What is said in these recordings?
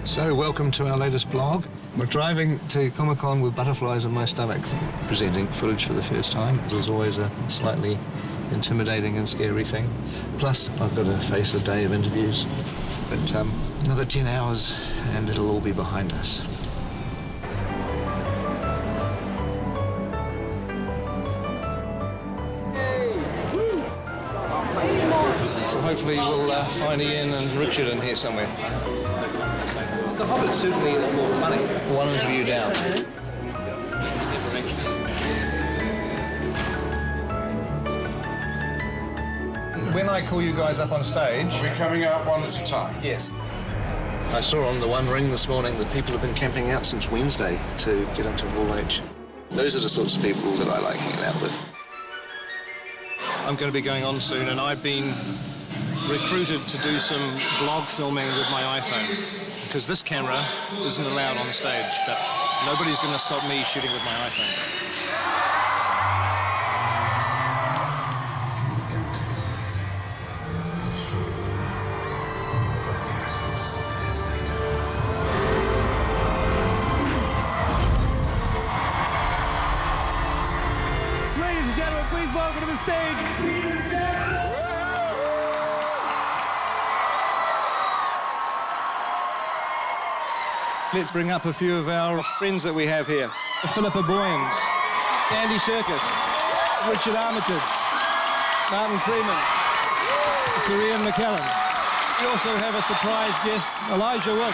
So, welcome to our latest blog. We're driving to Comic-Con with butterflies in my stomach, presenting footage for the first time. It was always a slightly intimidating and scary thing. Plus, I've got to face a day of interviews. But another 10 hours and it'll all be behind us. So hopefully we'll find Ian and Richard in here somewhere. The Hobbit certainly is more funny. One interview down. When I call you guys up on stage... Are we coming out one at a time? Yes. I saw on the One Ring this morning that people have been camping out since Wednesday to get into Hall H. Those are the sorts of people that I like hanging out with. I'm going to be going on soon, and I've been recruited to do some blog filming with my iPhone, because this camera isn't allowed on stage, but nobody's going to stop me shooting with my iPhone. Ladies and gentlemen, please welcome to the stage, Let's bring up a few of our friends that we have here. Philippa Boyens, Andy Serkis, Richard Armitage, Martin Freeman, Sir Ian McKellen. We also have a surprise guest, Elijah Wood.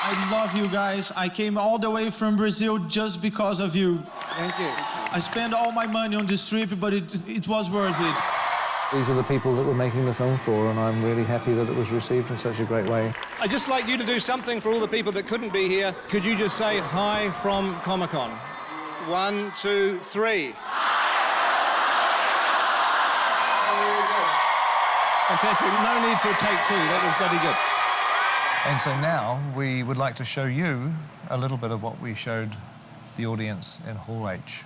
I love you guys. I came all the way from Brazil just because of you. Thank you. I spent all my money on this trip, but it was worth it. These are the people that we're making the film for, and I'm really happy that it was received in such a great way. I'd just like you to do something for all the people that couldn't be here. Could you just say hi from Comic-Con? 1, 2, 3. Fantastic. No need for a take two. That was bloody good. And so now we would like to show you a little bit of what we showed the audience in Hall H.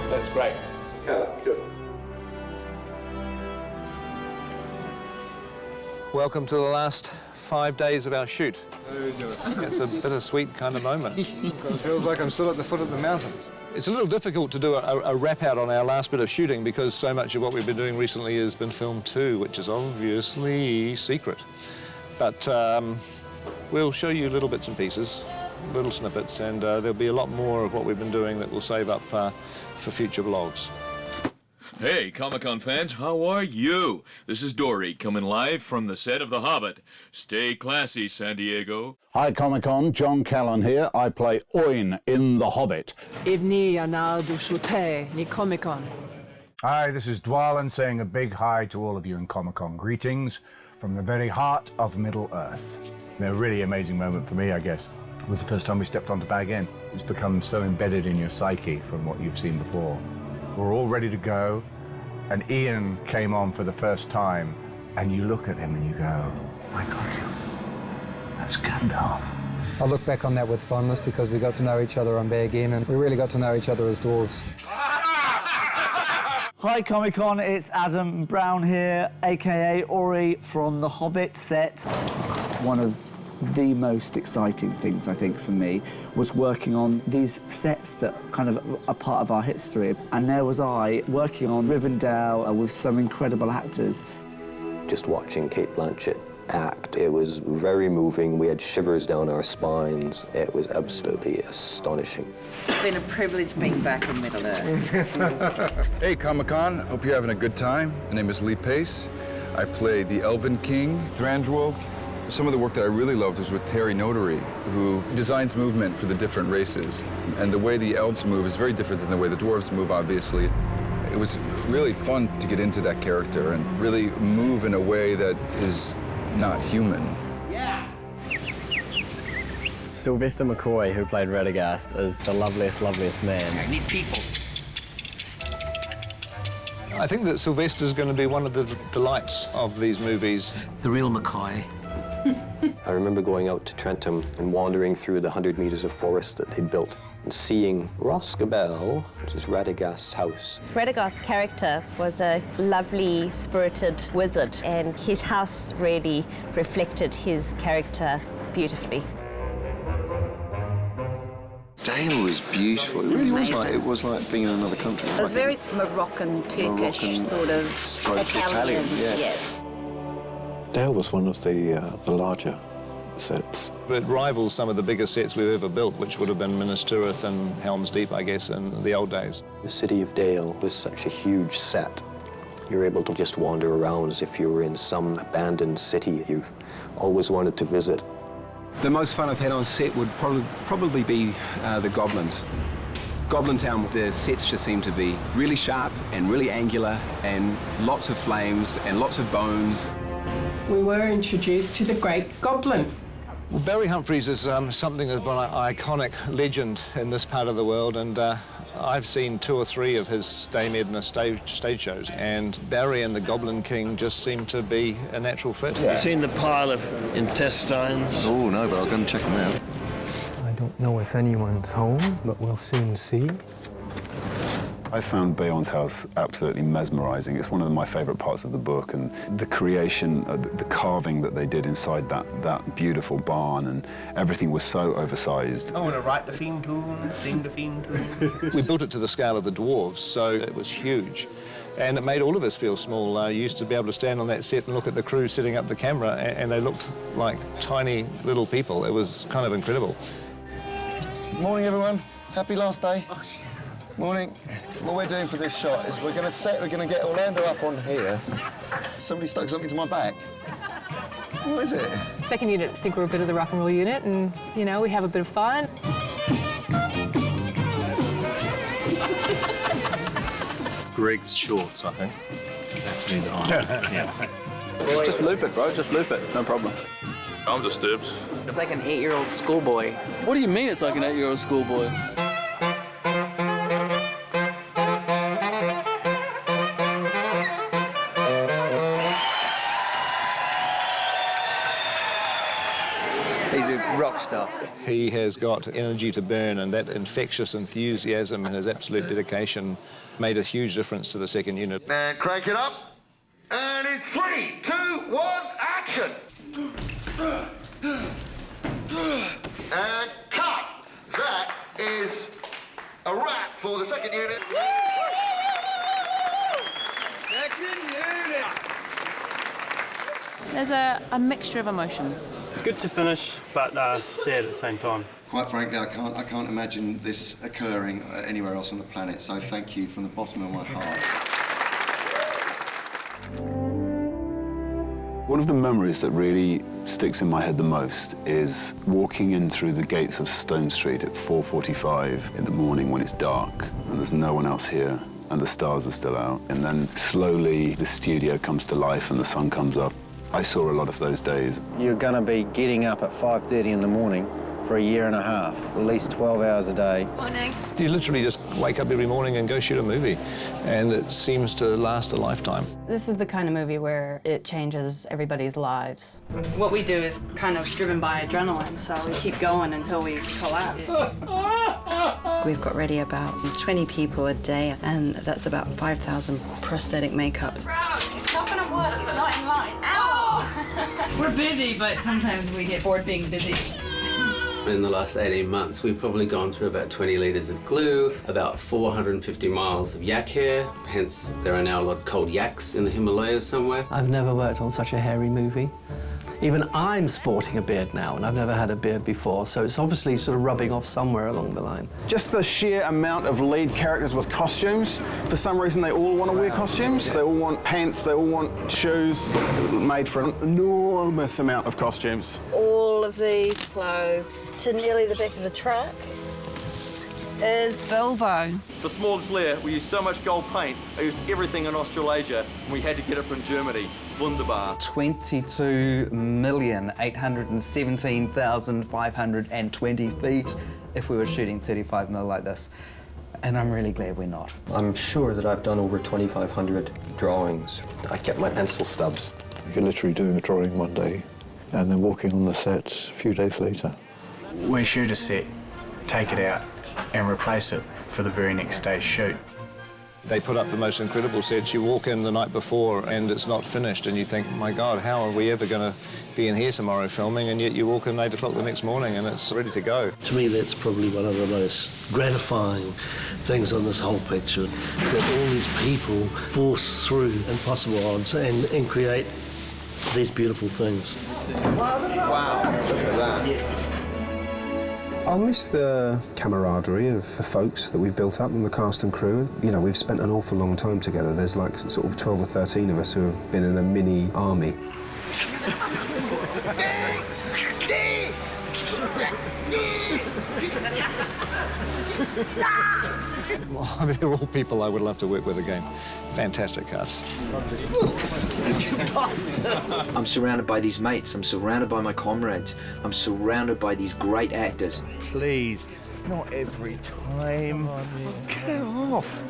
That's great. Good. Welcome to the last 5 days of our shoot. It's a bittersweet kind of moment. It feels like I'm still at the foot of the mountain. It's a little difficult to do a wrap-out on our last bit of shooting because so much of what we've been doing recently has been filmed too, which is obviously secret. But we'll show you little bits and pieces, little snippets, and there'll be a lot more of what we've been doing that we'll save up for future vlogs. Hey, Comic-Con fans, how are you? This is Dory, coming live from the set of The Hobbit. Stay classy, San Diego. Hi, Comic-Con. John Callan here. I play Oin in The Hobbit. Evni Anadu Shute ni Comic-Con. Hi, this is Dwalan saying a big hi to all of you in Comic-Con. Greetings from the very heart of Middle-earth. A really amazing moment for me, I guess. It was the first time we stepped onto Bag End. It's become so embedded in your psyche from what you've seen before. We're all ready to go, and Ian came on for the first time, and you look at him and you go, my God, that's Gandalf. I look back on that with fondness because we got to know each other on Bag End, and we really got to know each other as dwarves. Hi Comic-Con, it's Adam Brown here, aka Ori from the Hobbit set. One of the most exciting things, I think, for me was working on these sets that kind of are part of our history. And there was I working on Rivendell with some incredible actors. Just watching Cate Blanchett act, it was very moving. We had shivers down our spines. It was absolutely astonishing. It's been a privilege being back in Middle-earth. Hey, Comic-Con. Hope you're having a good time. My name is Lee Pace. I play the Elven King, Thranduil. Some of the work that I really loved was with Terry Notary, who designs movement for the different races. And the way the elves move is very different than the way the dwarves move, obviously. It was really fun to get into that character and really move in a way that is not human. Yeah. Sylvester McCoy, who played Radagast, is the loveliest man. I need people. I think that Sylvester's going to be one of the delights of these movies. The real McCoy. I remember going out to Trentham and wandering through the 100 meters of forest that they built. Seeing Roscabel, which is Radagast's house. Radagast's character was a lovely, spirited wizard, and his house really reflected his character beautifully. Dale was beautiful. It really was like being in another country. It was very Moroccan, Turkish, sort of Italian. Yeah. Dale was one of the larger sets. It rivals some of the biggest sets we've ever built, which would have been Minas Tirith and Helm's Deep, I guess, in the old days. The city of Dale was such a huge set. You're able to just wander around as if you were in some abandoned city you've always wanted to visit. The most fun I've had on set would probably be the Goblins. Goblin Town, the sets just seem to be really sharp and really angular and lots of flames and lots of bones. We were introduced to the Great Goblin. Well, Barry Humphries is something of an iconic legend in this part of the world, and I've seen 2 or 3 of his Dame Edna stage shows, and Barry and the Goblin King just seem to be a natural fit. Have you seen the pile of intestines? Oh, no, but I'll go and check them out. I don't know if anyone's home, but we'll soon see. I found Bayon's house absolutely mesmerizing. It's one of my favorite parts of the book, and the creation, the carving that they did inside that beautiful barn, and everything was so oversized. I want to write the theme tune, sing the theme tune. We built it to the scale of the dwarves, so it was huge. And it made all of us feel small. You used to be able to stand on that set and look at the crew setting up the camera, and they looked like tiny little people. It was kind of incredible. Morning, everyone. Happy last day. Morning. What we're doing for this shot is we're going to get Orlando up on here. Somebody stuck something to my back. What is it? Second unit, I think we're a bit of the rock and roll unit, and, you know, we have a bit of fun. Greg's shorts, I think. Have to be the high. Yeah. Just loop it, bro. Just loop it. No problem. I'm disturbed. It's like an 8-year-old schoolboy. What do you mean it's like an 8-year-old schoolboy? He's a rock star. He has got energy to burn, and that infectious enthusiasm and his absolute dedication made a huge difference to the second unit. And crank it up. And in 3, 2, 1, action! And cut! That is a wrap for the second unit. Second unit! There's a mixture of emotions. Good to finish, but sad at the same time. Quite frankly, I can't imagine this occurring anywhere else on the planet, so thank you from the bottom of my heart. One of the memories that really sticks in my head the most is walking in through the gates of Stone Street at 4:45 in the morning when it's dark and there's no one else here and the stars are still out. And then slowly the studio comes to life and the sun comes up. I saw a lot of those days. You're going to be getting up at 5:30 in the morning for a year and a half, at least 12 hours a day. Morning. You literally just wake up every morning and go shoot a movie, and it seems to last a lifetime. This is the kind of movie where it changes everybody's lives. What we do is kind of driven by adrenaline, so we keep going until we collapse. We've got ready about 20 people a day, and that's about 5,000 prosthetic makeups. It's not gonna work, it's not in line. Ow! We're busy, but sometimes we get bored being busy. In the last 18 months, we've probably gone through about 20 litres of glue, about 450 miles of yak hair, hence there are now a lot of cold yaks in the Himalayas somewhere. I've never worked on such a hairy movie. Even I'm sporting a beard now, and I've never had a beard before, so it's obviously sort of rubbing off somewhere along the line. Just the sheer amount of lead characters with costumes. For some reason, they all want to wear costumes. They all want pants, they all want shoes made for an enormous amount of costumes. All of these clothes to nearly the back of the truck is Bilbo. For Smorg's Lair, we used so much gold paint. I used everything in Australasia, and we had to get it from Germany. Wunderbar. 22,817,520 feet if we were shooting 35mm like this. And I'm really glad we're not. I'm sure that I've done over 2,500 drawings. I kept my pencil stubs. You're literally doing a drawing one day and then walking on the set a few days later. We shoot a set take it out and replace it for the very next day's shoot. They put up the most incredible sets. You walk in the night before and it's not finished and you think, my God, how are we ever going to be in here tomorrow filming? And yet you walk in 8 o'clock the next morning and it's ready to go. To me, that's probably one of the most gratifying things on this whole picture, that all these people force through impossible odds and create these beautiful things. Wow, look at that. Yes. I'll miss the camaraderie of the folks that we've built up and the cast and crew. You know, we've spent an awful long time together. There's like sort of 12 or 13 of us who have been in a mini army. Well, I mean, they're all people I would love to work with again. Fantastic cast. I'm surrounded by these mates. I'm surrounded by my comrades. I'm surrounded by these great actors. Please, not every time. Get off.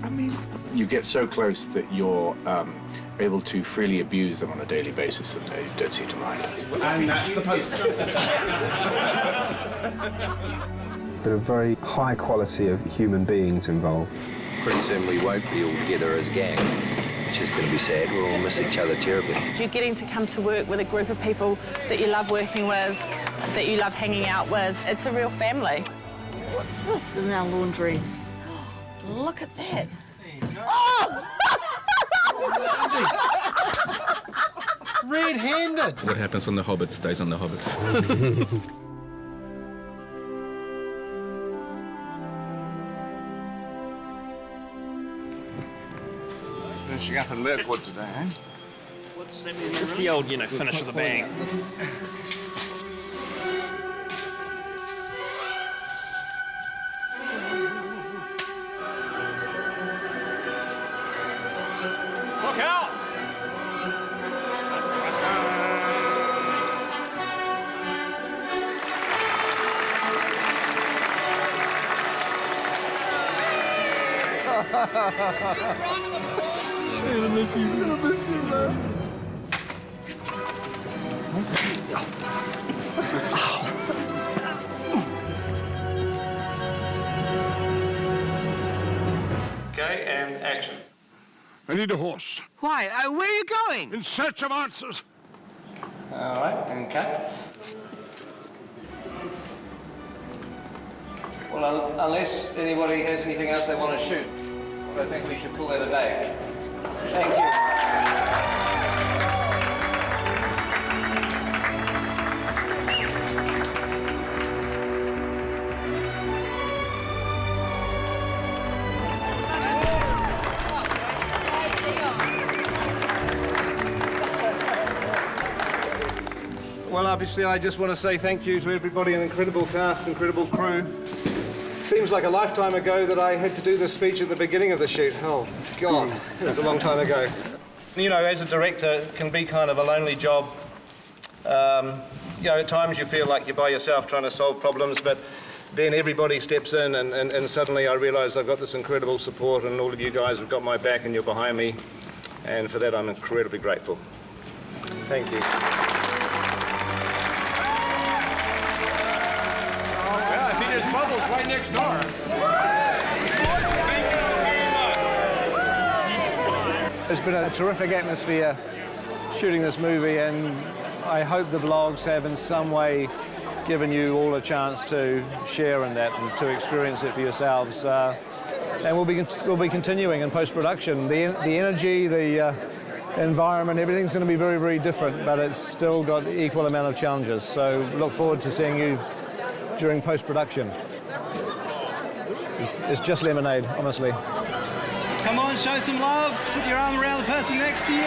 I mean... You get so close that you're able to freely abuse them on a daily basis and they don't seem to mind. And that's the poster. But a very high quality of human beings involved. Pretty soon we won't be all together as a gang. It's just going to be sad. We'll all miss each other terribly. You're getting to come to work with a group of people that you love working with, that you love hanging out with. It's a real family. What's this in our laundry? Look at that. Oh! Red-handed. What happens on The Hobbit stays on The Hobbit. Finishing up in Mirkwood today, eh? It's the old, finish with a bang. Look out! I'm gonna miss you. I'm gonna miss you, man. Okay, and action. I need a horse. Why? Where are you going? In search of answers. All right, and cut. Well, unless anybody has anything else they want to shoot, I think we should call that a day. Thank you. Well, obviously, I just want to say thank you to everybody, an incredible cast, incredible crew. Seems like a lifetime ago that I had to do this speech at the beginning of the shoot. Oh, God, it was a long time ago. You know, as a director, it can be kind of a lonely job. You know, at times you feel like you're by yourself trying to solve problems, but then everybody steps in and suddenly I realise I've got this incredible support and all of you guys have got my back and you're behind me. And for that, I'm incredibly grateful. Thank you. There's bubbles right next door. It's been a terrific atmosphere shooting this movie, and I hope the vlogs have in some way given you all a chance to share in that and to experience it for yourselves. And we'll be continuing in post-production. The energy, the environment, everything's going to be very, very different, but it's still got the equal amount of challenges. So look forward to seeing you during post-production. It's just lemonade, honestly. Come on, show some love. Put your arm around the person next to you.